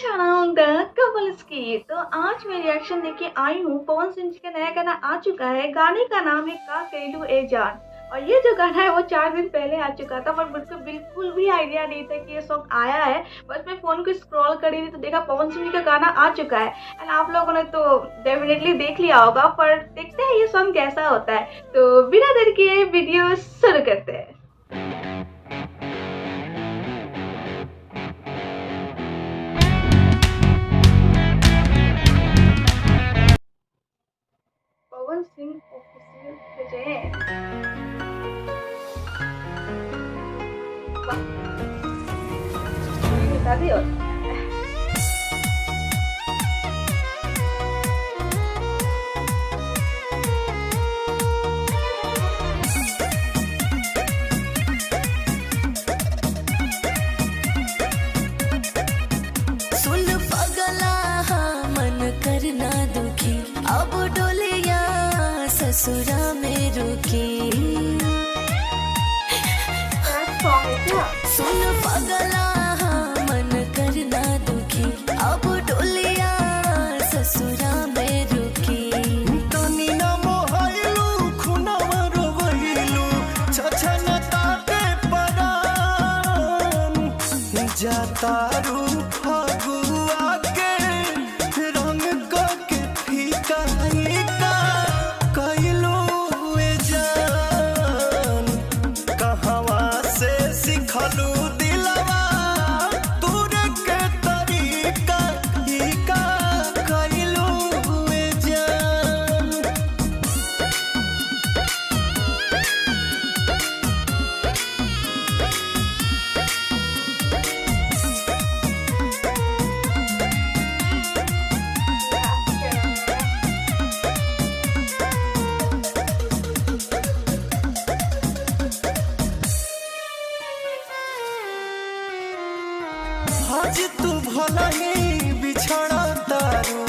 Around द couples की। तो आज मैं रिएक्शन देके आई हूँ। पवन सिंह जी का नया गाना आ चुका है। गाने का नाम है का कहलू ए जान। और ये जो गाना है वो 4 दिन पहले आ चुका था, पर मुझको बिल्कुल भी आइडिया नहीं था कि ये सॉन्ग आया है। बस मैं फोन को स्क्रॉल कर रही थी तो देखा पवन सिंह जी का गाना आ चुका है। एंड आप लोगों ने तो डेफिनेटली देख लिया होगा, पर देखते हैं ये सॉन्ग कैसा होता है। तो बिना देर किए वीडियो शुरू करते हैं। Pawan Singh official present. बता दियो। सुन पगला मन करना दुखी, अब डोलिया ससुरा में रुकी। सुन पगला मन करना दुखी, अब डोलिया ससुरा में रुकी। तनी न मोहलू खुनवा रोवैलू छछन ताके परान जातारू फगुआ के रंग के फीका फीका कइलू ए जान कहवा से सिखलू दिलवा तूरे के तरीका ई का कइलू ए जान। आज तू भला ही बिछड़ा तारू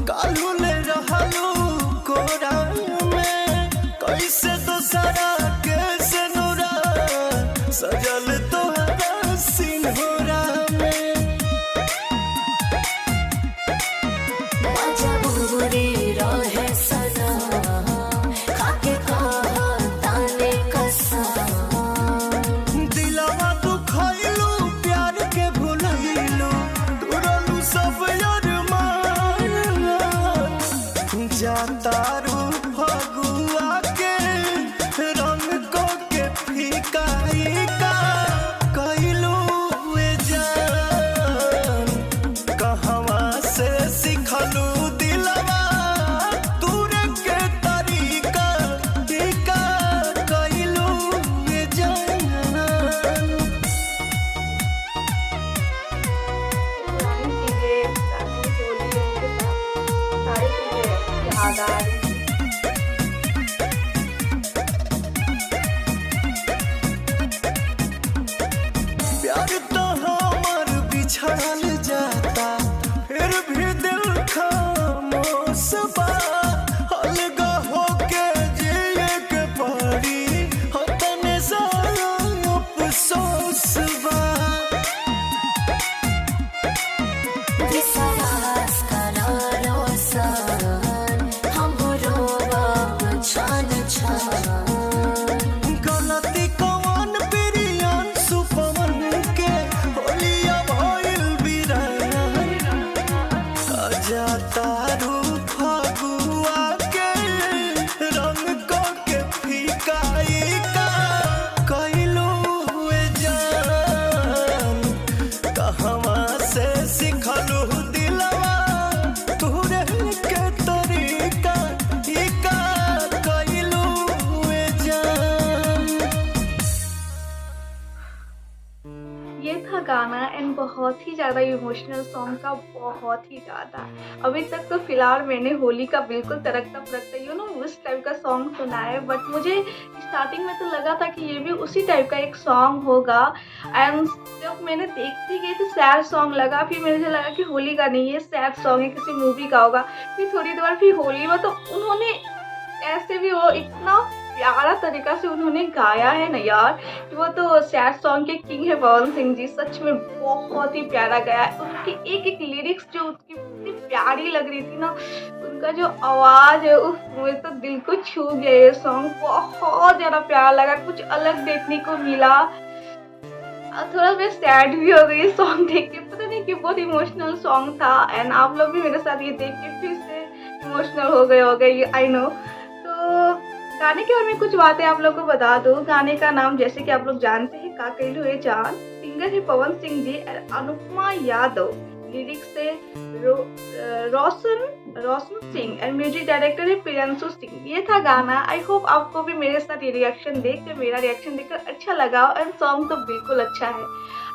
कालू ले रहलू कोरा में कैसे दूसरा कैसे नूरा सजल तोहरा सिंहोरा में। मजबूरी रहे सदा, खाके कहा ताने कसम। दिलवा तू खइलू प्यार के भुलइलू तुरलू सब अरमान जातारू फगुआ के रंग को के फीका फीका कइलू ए जान कहवा से सिखलू दिलवा तूरे के तरीका फीका कइलू ए जान। सारी चीजें सारी बोली उनके साथ, सारी चीजें याद आ रही। प्यार तो हमर बिछड़ल जाता फिर भी दिल खामोश बा अलगा होके जिए के पड़ी हो तने सारा अफसोस बा। विश्वास करा रोशन, हमरो बाप छान छान। गलती कौन बिरियान सुपवन के होलिया भइल बिरान जातारू फगुआ के रंग को के फीका फीका कइलू ए जान कहवा से सिखलू दिलवा तूरे के तरीका फीका कइलू ए जान। ये था गाना एंड बहुत ही ज़्यादा इमोशनल सॉन्ग था, बहुत ही ज़्यादा। अभी तक तो फिलहाल मैंने होली का बिल्कुल तड़कता फड़कता उस टाइप का सॉन्ग सुना है, बट मुझे स्टार्टिंग में तो लगा था कि ये भी उसी टाइप का एक सॉन्ग होगा। एंड जब मैंने देखती गई तो सैड सॉन्ग लगा, फिर मुझे लगा कि होली का नहीं है, सैड सॉन्ग है, किसी मूवी का होगा। फिर थोड़ी देर फिर होली में तो उन्होंने ऐसे भी वो इतना प्यारा तरीका से उन्होंने गाया है ना यार, वो तो सैड सॉन्ग के किंग है पवन सिंह जी, सच में बहुत ही प्यारा गाया है। उसकी एक एक लिरिक्स जो उसकी इतनी प्यारी लग रही थी ना, उनका जो आवाज है उफ, मुझे तो दिल को छू गया ये सॉन्ग, बहुत ज्यादा प्यारा लगा, कुछ अलग देखने को मिला। थोड़ा मैं सैड भी हो गई सॉन्ग देख के, पता नहीं कि बहुत इमोशनल सॉन्ग था, एंड आप लोग भी मेरे साथ ये देख के फिर से इमोशनल हो गए आई नो। तो गाने के बारे में कुछ बातें आप लोग को बता दूं। गाने का नाम जैसे कि आप लोग जानते हैं का कहलू ए जान, सिंगर है पवन सिंह जी और अनुपमा यादव, लिरिक्स है Roshan Singh and music director है प्रियंशु सिंह। ये था गाना। आई होप आपको भी मेरे साथ ये रिएक्शन देखकर, मेरा रिएक्शन देखकर अच्छा लगा हो, एंड सॉन्ग तो बिल्कुल अच्छा है।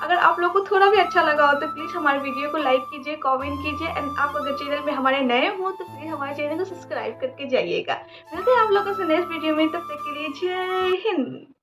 अगर आप लोग को थोड़ा भी अच्छा लगा हो तो प्लीज़ हमारे वीडियो को लाइक कीजिए, कमेंट कीजिए, एंड आप अगर चैनल में हमारे नए हो तो प्लीज़ हमारे चैनल को सब्सक्राइब करके जाइएगा। मिलते हैं आप लोगों से नेक्स्ट वीडियो में, तब तक के लिए जय हिंद।